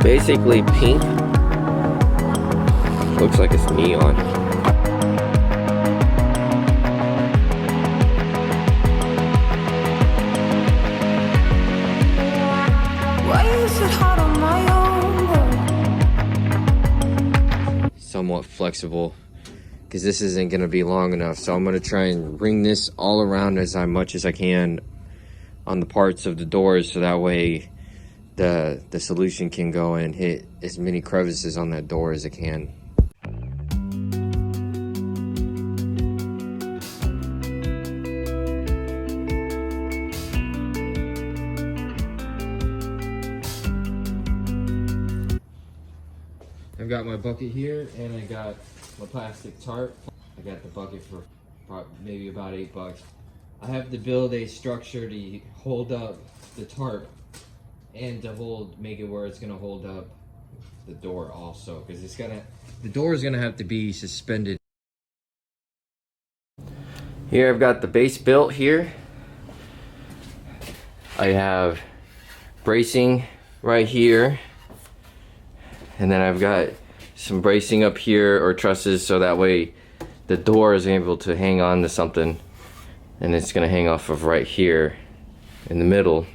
basically pink. Looks like it's neon. Somewhat flexible because this isn't going to be long enough, so I'm going to try and ring this all around as much as I can on the parts of the doors, so that way the solution can go and hit as many crevices on that door as it can. I've got my bucket here, and I got my plastic tarp. I got the bucket for maybe about $8. I have to build a structure to hold up the tarp and to make it where it's gonna hold up the door also, because the door is gonna have to be suspended. Here I've got the base built here. I have bracing right here. And then I've got some bracing up here, or trusses, so that way the door is able to hang on to something, and it's gonna hang off of right here in the middle,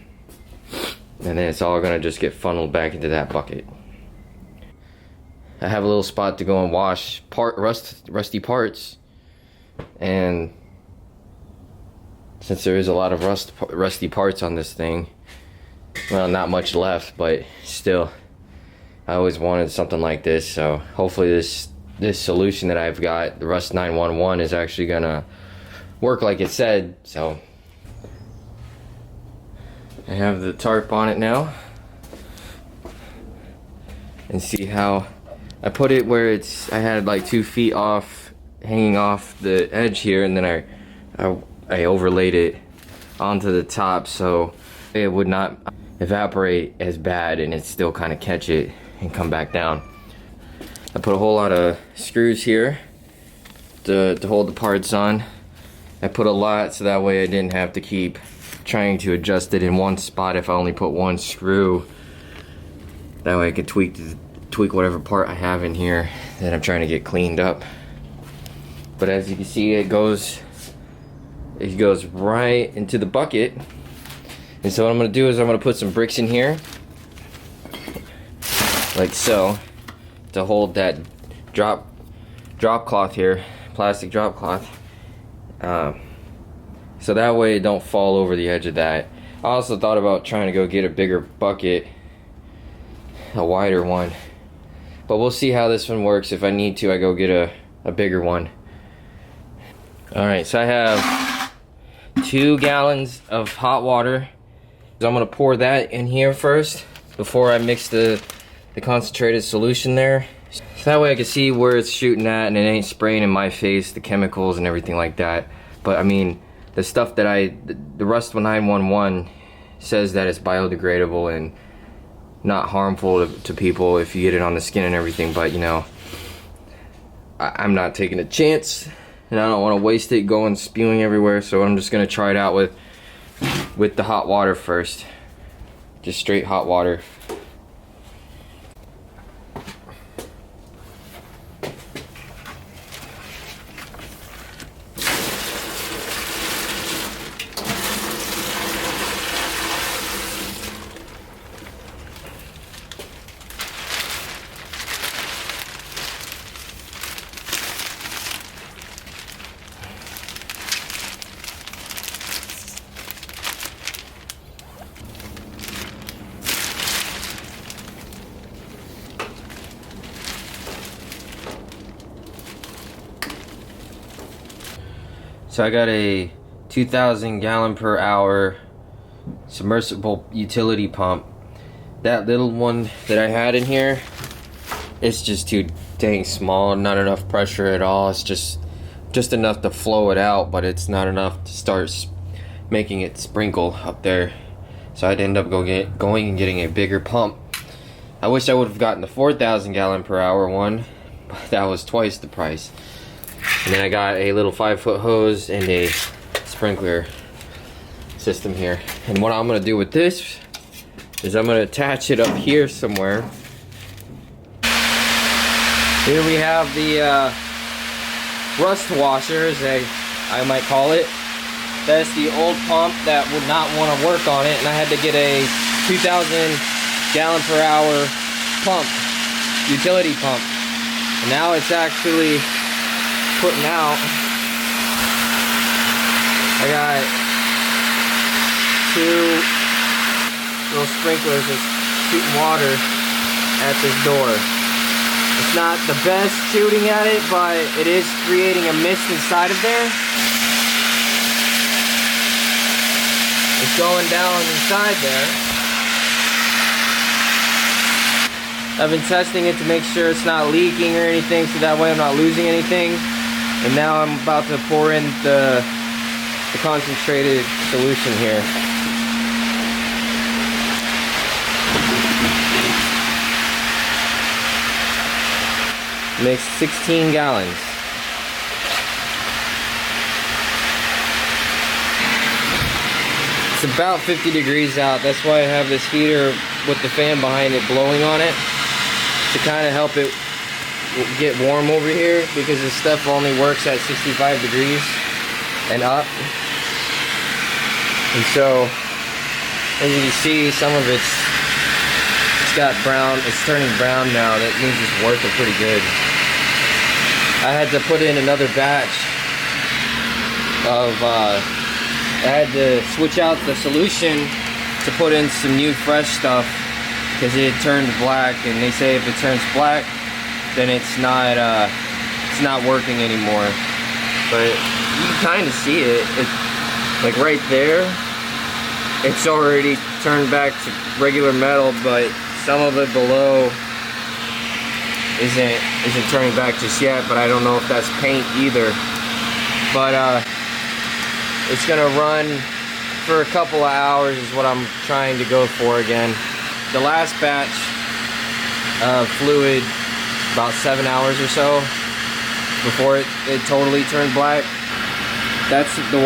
and then it's all gonna just get funneled back into that bucket. I have a little spot to go and wash rusty parts, and since there is a lot of rusty parts on this thing, well, not much left, but still, I always wanted something like this, so hopefully this solution that I've got, the Rust 911, is actually gonna work like it said. So I have the tarp on it now, and see how I put it where I had like 2 feet off, hanging off the edge here, and then I overlaid it onto the top so it would not evaporate as bad, and it still kind of catch it and come back down. I put a whole lot of screws here to hold the parts on. I put a lot so that way I didn't have to keep trying to adjust it in one spot if I only put one screw. That way I could tweak whatever part I have in here that I'm trying to get cleaned up. But as you can see, it goes right into the bucket. And so what I'm gonna do is I'm gonna put some bricks in here, like so, to hold that drop cloth here, plastic drop cloth, so that way it don't fall over the edge of that. I also thought about trying to go get a bigger bucket, a wider one, but we'll see how this one works. If I need to, I go get a bigger one. Alright, so I have 2 gallons of hot water. So I'm gonna pour that in here first before I mix the concentrated solution there, so that way I can see where it's shooting at and it ain't spraying in my face, the chemicals and everything like that. But I mean, the stuff that the Rust 911 says that it's biodegradable and not harmful to people if you get it on the skin and everything, but you know, I'm not taking a chance, and I don't want to waste it going spewing everywhere, so I'm just gonna try it out with the hot water first, just straight hot water. So I got a 2,000 gallon per hour submersible utility pump. That little one that I had in here, it's just too dang small, not enough pressure at all. It's just enough to flow it out, but it's not enough to start making it sprinkle up there. So I'd end up going and getting a bigger pump. I wish I would have gotten the 4,000 gallon per hour one, but that was twice the price. And then I got a little 5-foot hose and a sprinkler system here. And what I'm gonna do with this is I'm gonna attach it up here somewhere Here we have the rust washer, as I might call it. That's the old pump that would not want to work on it, and I had to get a 2,000 gallon per hour pump, utility pump. And now it's actually putting out. I got 2 little sprinklers that's shooting water at this door. It's not the best shooting at it, but it is creating a mist inside of there. It's going down inside there. I've been testing it to make sure it's not leaking or anything, so that way I'm not losing anything. And now I'm about to pour in the concentrated solution here. Makes 16 gallons. It's about 50 degrees out. That's why I have this heater with the fan behind it blowing on it to kind of help it get warm over here, because this stuff only works at 65 degrees and up. And so, as you can see, some of it's got brown. It's turning brown now. That means it's working pretty good. I had to put in another batch of, I had to switch out the solution to put in some new fresh stuff, because it turned black, and they say if it turns black, then it's not working anymore. But you can kind of see it. It's like right there, it's already turned back to regular metal, but some of it below isn't turning back just yet. But I don't know if that's paint either. But it's gonna run for a couple of hours is what I'm trying to go for again. The last batch of fluid, about 7 hours or so before it totally turned black. That's the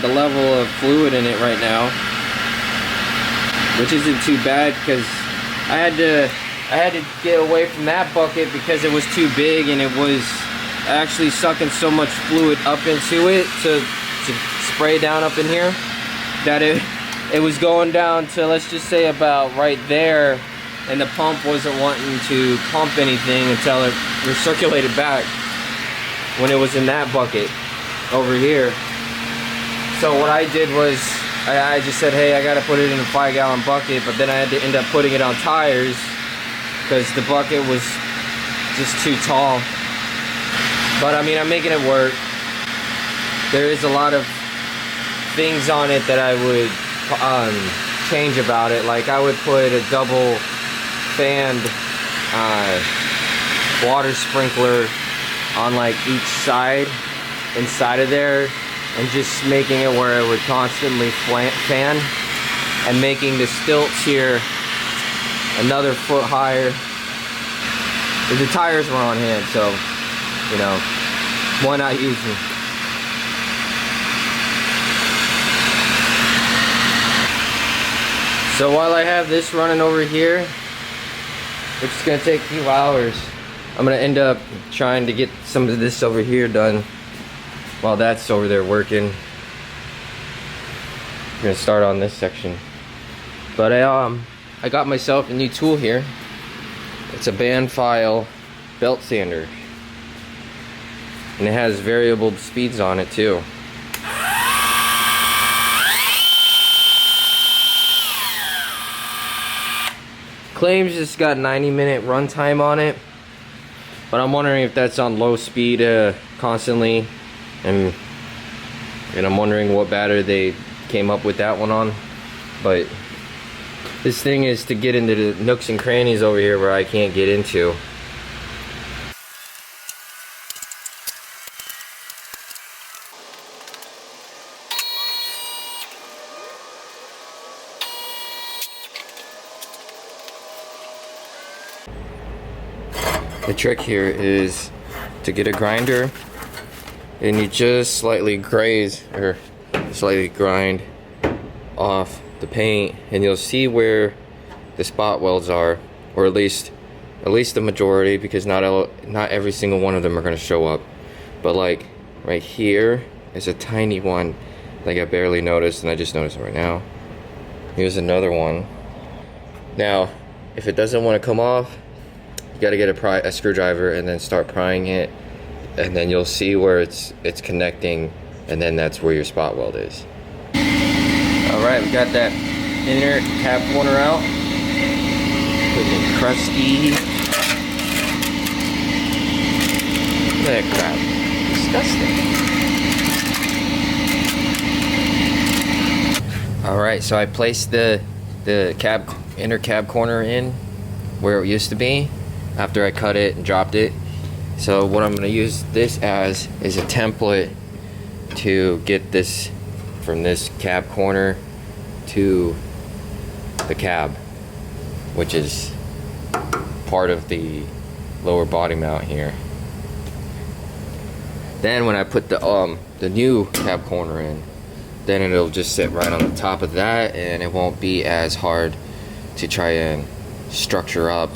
level of fluid in it right now, which isn't too bad, because I had to get away from that bucket because it was too big, and it was actually sucking so much fluid up into it to spray down up in here that it was going down to, let's just say, about right there, and the pump wasn't wanting to pump anything until it recirculated back when it was in that bucket over here. So what I did was I just said, hey, I gotta put it in a 5-gallon bucket, but then I had to end up putting it on tires because the bucket was just too tall. But I mean, I'm making it work. There is a lot of things on it that I would change about it. Like, I would put a double fanned water sprinkler on like each side inside of there, and just making it where it would constantly fan, and making the stilts here another foot higher. The tires were on hand, so you know, why not use them? So while I have this running over here, which is gonna take a few hours, I'm gonna end up trying to get some of this over here done while that's over there working. I'm gonna start on this section. But I got myself a new tool here. It's a band file belt sander, and it has variable speeds on it too. Claims it's got 90-minute runtime on it, but I'm wondering if that's on low speed constantly, and I'm wondering what battery they came up with that one on. But this thing is to get into the nooks and crannies over here where I can't get into. The trick here is to get a grinder, and you just slightly graze or slightly grind off the paint, and you'll see where the spot welds are, or at least at least the majority, because not every single one of them are going to show up. But like right here is a tiny one, like I barely noticed, and I just noticed it right now. Here's another one. Now, if it doesn't want to come off, you got to get a screwdriver and then start prying it, and then you'll see where it's connecting, and then that's where your spot weld is. All right, we got that inner cab corner out. Looking crusty. Look at that crap. Disgusting. All right, so I placed the inner cab corner in where it used to be after I cut it and dropped it. So what I'm going to use this as is a template to get this from this cab corner to the cab, which is part of the lower body mount here. Then when I put the new cab corner in, then it'll just sit right on the top of that, and it won't be as hard to try and structure up.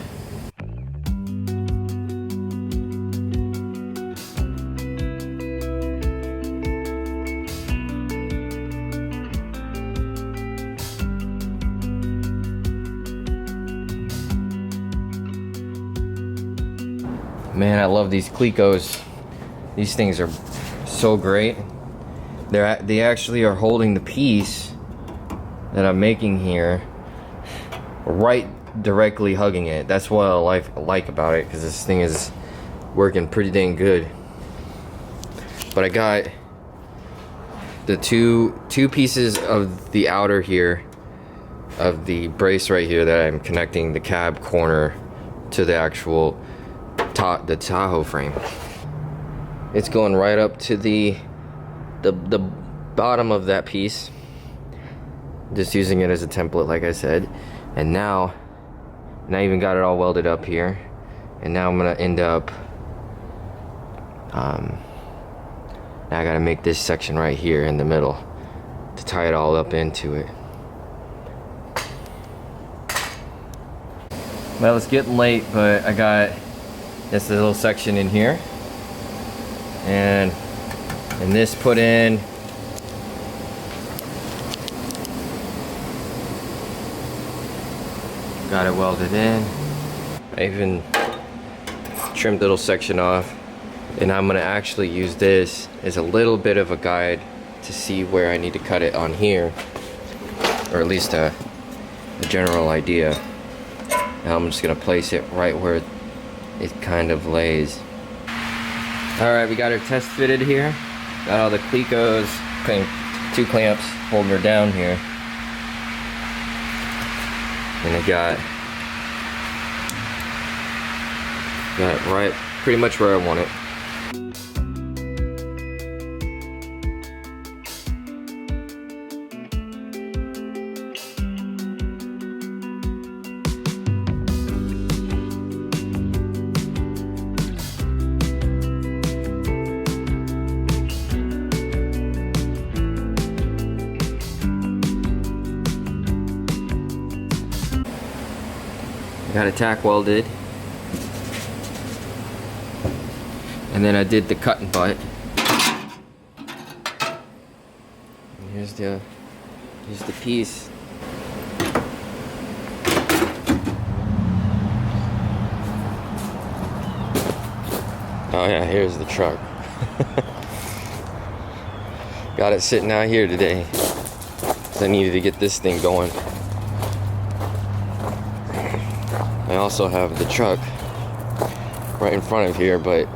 Man, I love these Clecos. These things are so great. They actually are holding the piece that I'm making here right directly hugging it. That's what I like about it, because this thing is working pretty dang good. But I got the two pieces of the outer here of the brace right here that I'm connecting the cab corner to the actual the Tahoe frame. It's going right up to the bottom of that piece, just using it as a template like I said. And now I even got it all welded up here, and now I'm gonna end up now I gotta make this section right here in the middle to tie it all up into it. Well, it's getting late, but I got this little section in here, and this put in. Got it welded in. I even trimmed a little section off, and I'm gonna actually use this as a little bit of a guide to see where I need to cut it on here, or at least a general idea. Now I'm just gonna place it right where it kind of lays. Alright, we got her test fitted here. Got all the Clecos, two clamps holding her down here. And I got it right pretty much where I want it. Got it tack welded, and then I did the cut and butt. And here's the piece. Oh yeah, here's the truck. Got it sitting out here today, 'cause I needed to get this thing going. I also have the truck right in front of here, but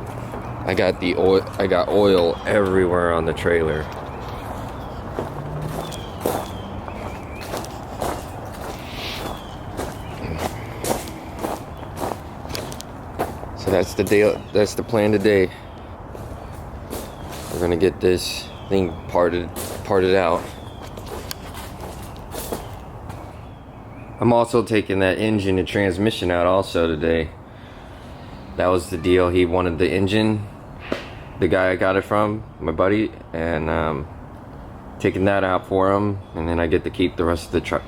I got oil everywhere on the trailer. So that's the deal. That's the plan today. We're gonna get this thing parted out. I'm also taking that engine and transmission out also today. That was the deal. He wanted the engine, the guy I got it from, my buddy, and taking that out for him, and then I get to keep the rest of the truck.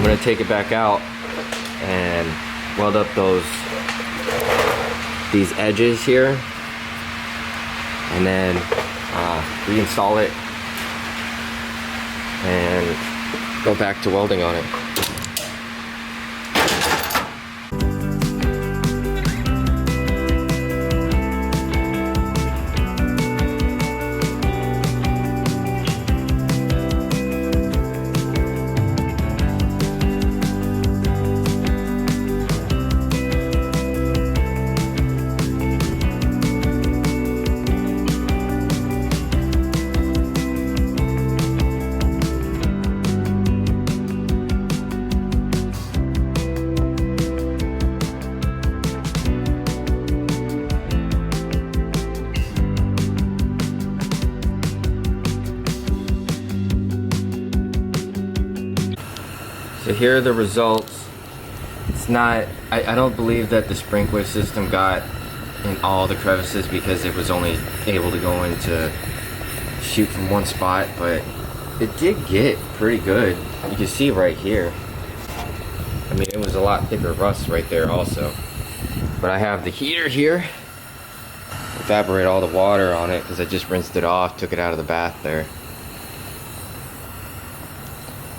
gonna take it back out and weld up these edges here, and then reinstall it and go back to welding on it. So here are the results. It's not, I don't believe that the sprinkler system got in all the crevices because it was only able to go into shoot from one spot, but it did get pretty good. You can see right here. I mean, it was a lot thicker rust right there also. But I have the heater here. Evaporate all the water on it because I just rinsed it off, took it out of the bath there.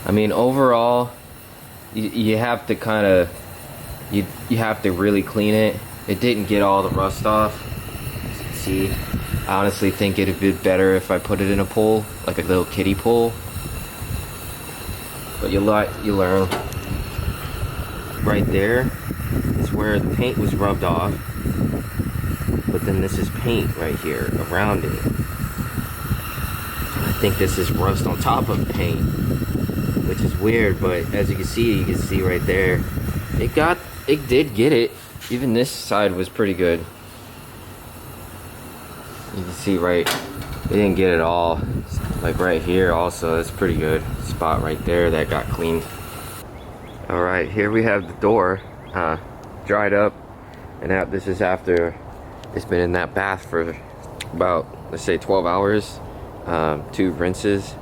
I mean, overall, you have to kind of, you have to really clean it. It didn't get all the rust off. As you can see, I honestly think it'd be better if I put it in a pool, like a little kiddie pool. But you learn. Right there is where the paint was rubbed off. But then this is paint right here around it. I think this is rust on top of paint, which is weird, but as you can see right there, it did get it. Even this side was pretty good. You can see right, it didn't get it all. Like right here also, that's pretty good. Spot right there that got cleaned. All right, here we have the door dried up, and now this is after it's been in that bath for about, let's say 12 hours, 2 rinses.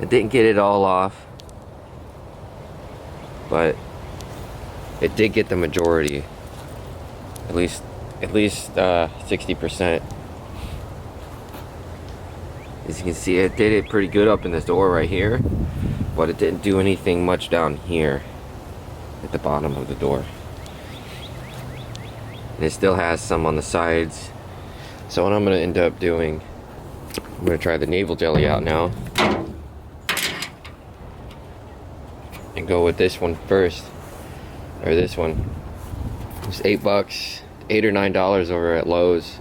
It didn't get it all off, but it did get the majority, at least 60%. As you can see, it did it pretty good up in this door right here, but it didn't do anything much down here at the bottom of the door. And it still has some on the sides. So what I'm gonna end up doing, I'm gonna try the navel jelly out now and go with this one first, or this one. It's $8, $8 or $9 over at Lowe's,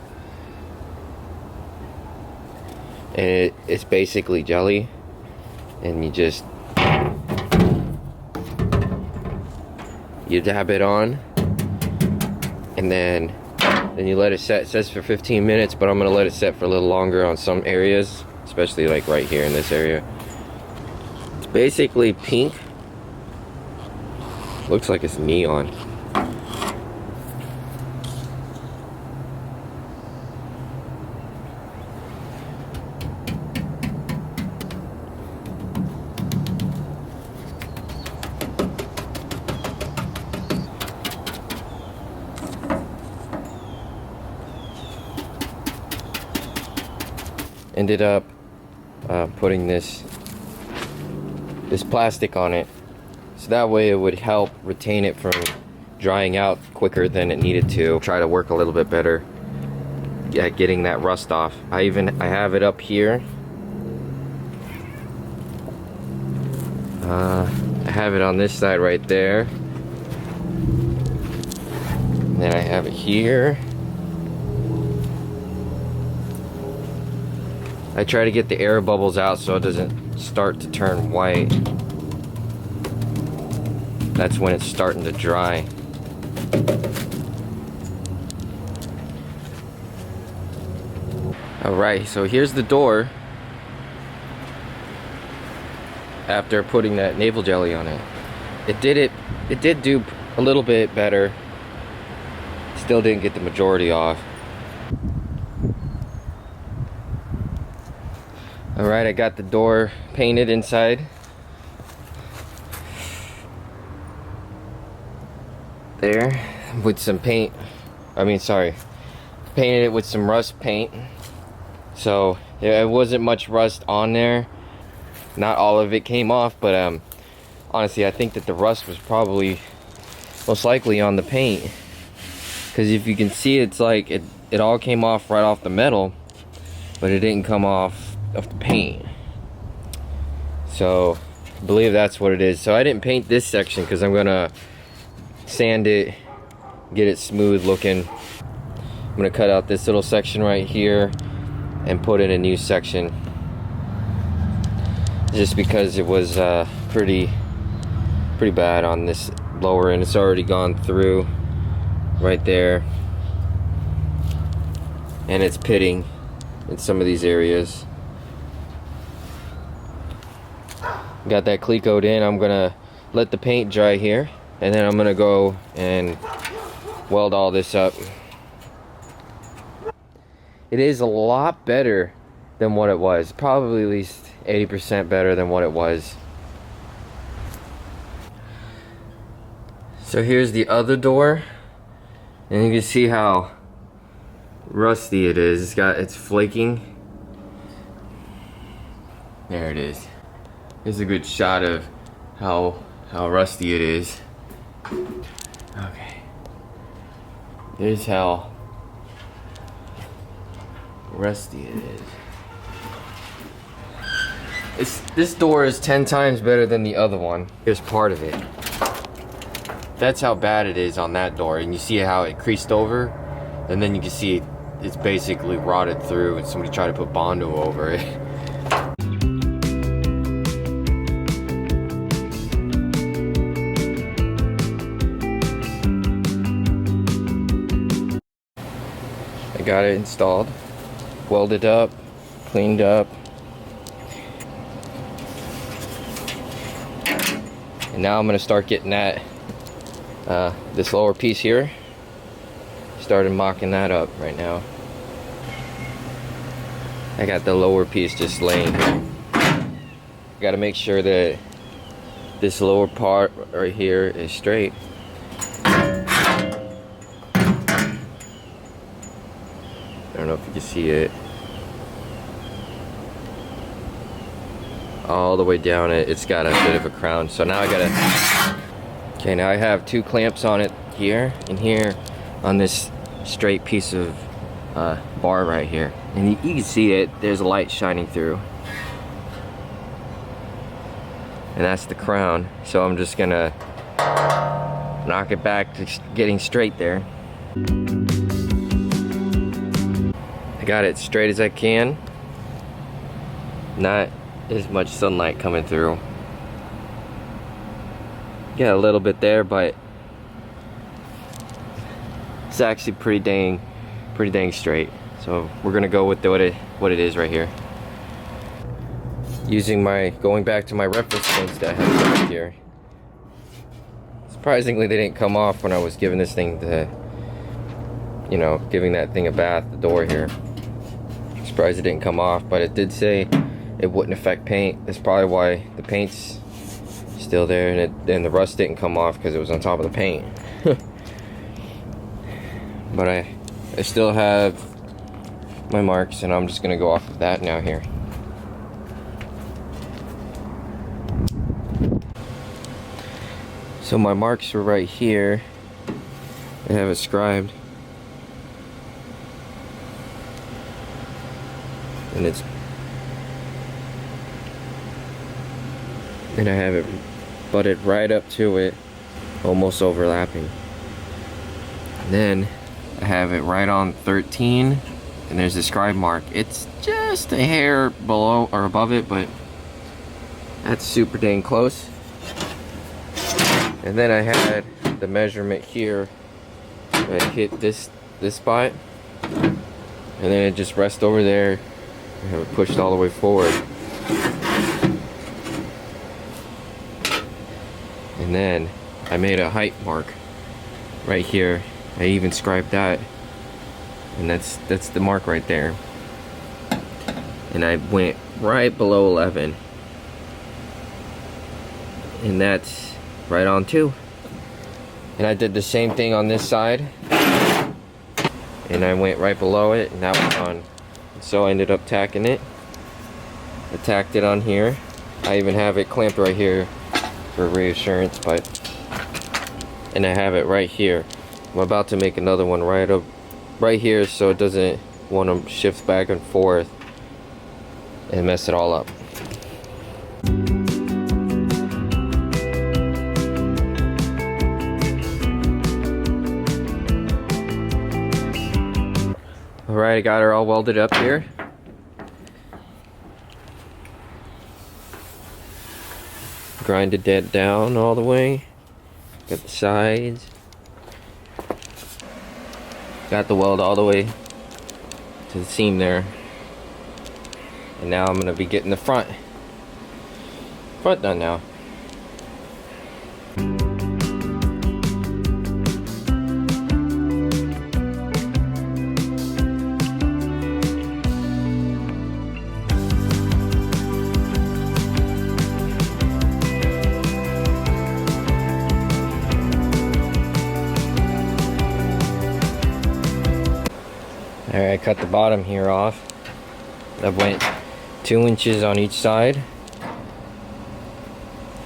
and it's basically jelly, and you dab it on, and then you let it set. It says for 15 minutes, but I'm gonna let it set for a little longer on some areas, especially like right here in this area. It's basically pink. Looks like it's neon. Ended up putting this plastic on it, so that way it would help retain it from drying out quicker than it needed to. Try to work a little bit better at getting that rust off. I have it up here. I have it on this side right there, and then I have it here. I try to get the air bubbles out so it doesn't start to turn white. That's when it's starting to dry. Alright, so here's the door after putting that navel jelly on it. It did do a little bit better. Still didn't get the majority off. Alright, I got the door painted inside. there with some paint. Sorry, painted it with some rust paint. So it wasn't much rust on there. Not all of it came off, but honestly, I think that the rust was probably most likely on the paint. Because if you can see, it's like it all came off right off the metal, but it didn't come off of the paint. So I believe that's what it is. So I didn't paint this section because I'm gonna sand it, get it smooth looking. I'm gonna cut out this little section right here and put in a new section, just because it was pretty bad on this lower end. It's already gone through right there, and it's pitting in some of these areas. Got that clecoed in. I'm gonna let the paint dry here, and then I'm gonna go and weld all this up. It is a lot better than what it was. Probably at least 80% better than what it was. So here's the other door, and you can see how rusty it is. It's flaking. There it is. Here's a good shot of how rusty it is. Okay. There's how rusty it is. This door is 10 times better than the other one. Here's part of it. That's how bad it is on that door, and you see how it creased over, and then you can see it's basically rotted through, and somebody tried to put Bondo over it. I got it installed, welded up, cleaned up, and now I'm gonna start getting that this lower piece here. Started mocking that up right now. I got the lower piece just laying here. Got to make sure that this lower part right here is straight. I don't know if you can see it. All the way down it's got a bit of a crown. So now I gotta, okay, now I have 2 clamps on it here and here on this straight piece of bar right here. And you can see it, there's a light shining through. And that's the crown. So I'm just gonna knock it back to getting straight there. I got it straight as I can. Not as much sunlight coming through. Got a little bit there, but it's actually pretty dang straight. So we're gonna go with what it is right here. Going back to my reference points that I have right here. Surprisingly, they didn't come off when I was giving this thing giving that thing a bath, the door here. Surprised it didn't come off, but it did say it wouldn't affect paint. That's probably why the paint's still there, and the rust didn't come off because it was on top of the paint. But I still have my marks, and I'm just gonna go off of that now here. So my marks are right here. I have it scribed, and I have it butted right up to it, almost overlapping. And then I have it right on 13, and there's the scribe mark. It's just a hair below or above it, but that's super dang close. And then I had the measurement here. I hit this spot, and then it just rests over there. I have it pushed all the way forward. And then I made a height mark right here. I even scribed that, and that's the mark right there. And I went right below 11, and that's right on 2. And I did the same thing on this side. And I went right below it, and that was on. So I ended up tacking it. I tacked it on here. I even have it clamped right here for reassurance, and I have it right here. I'm about to make another one right here so it doesn't want to shift back and forth and mess it all up. Alright, I got her all welded up here. Grinded that down all the way. Got the sides. Got the weld all the way to the seam there. And now I'm gonna be getting the front done now. Alright, I cut the bottom here off. That went 2 inches on each side.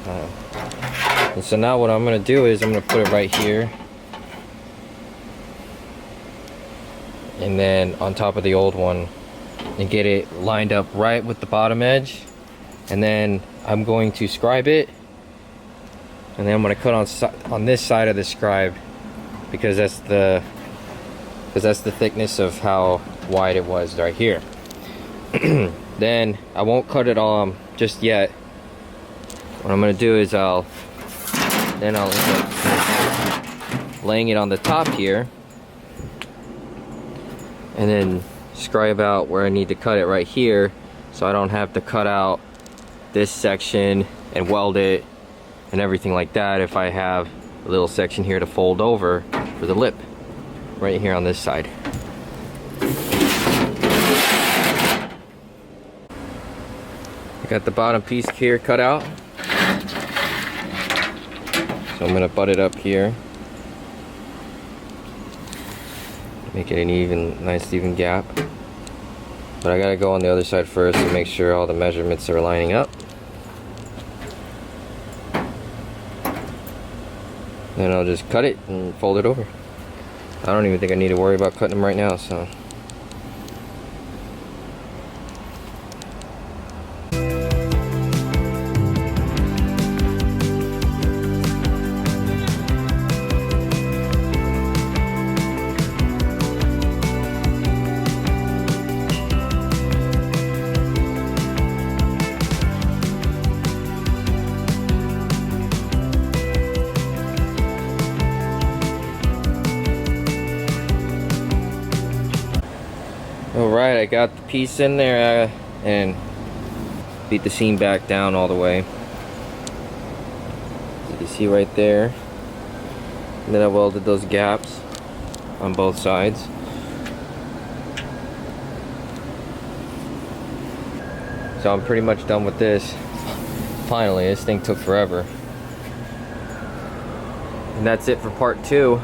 And so now what I'm going to do is I'm going to put it right here. And then on top of the old one. And get it lined up right with the bottom edge. And then I'm going to scribe it. And then I'm going to cut on this side of the scribe. Because that's the thickness of how wide it was right here. Then I won't cut it all just yet. What I'm gonna do is I'll end up laying it on the top here, and then scribe out where I need to cut it right here, so I don't have to cut out this section and weld it and everything like that if I have a little section here to fold over for the lip right here on this side. I got the bottom piece here cut out, so I'm gonna butt it up here, make it an nice even gap. But I gotta go on the other side first to make sure all the measurements are lining up. Then I'll just cut it and fold it over. I don't even think I need to worry about cutting them right now, so. Alright, I got the piece in there and beat the seam back down all the way. As you can see right there. And then I welded those gaps on both sides. So I'm pretty much done with this. Finally, this thing took forever. And that's it for part 2.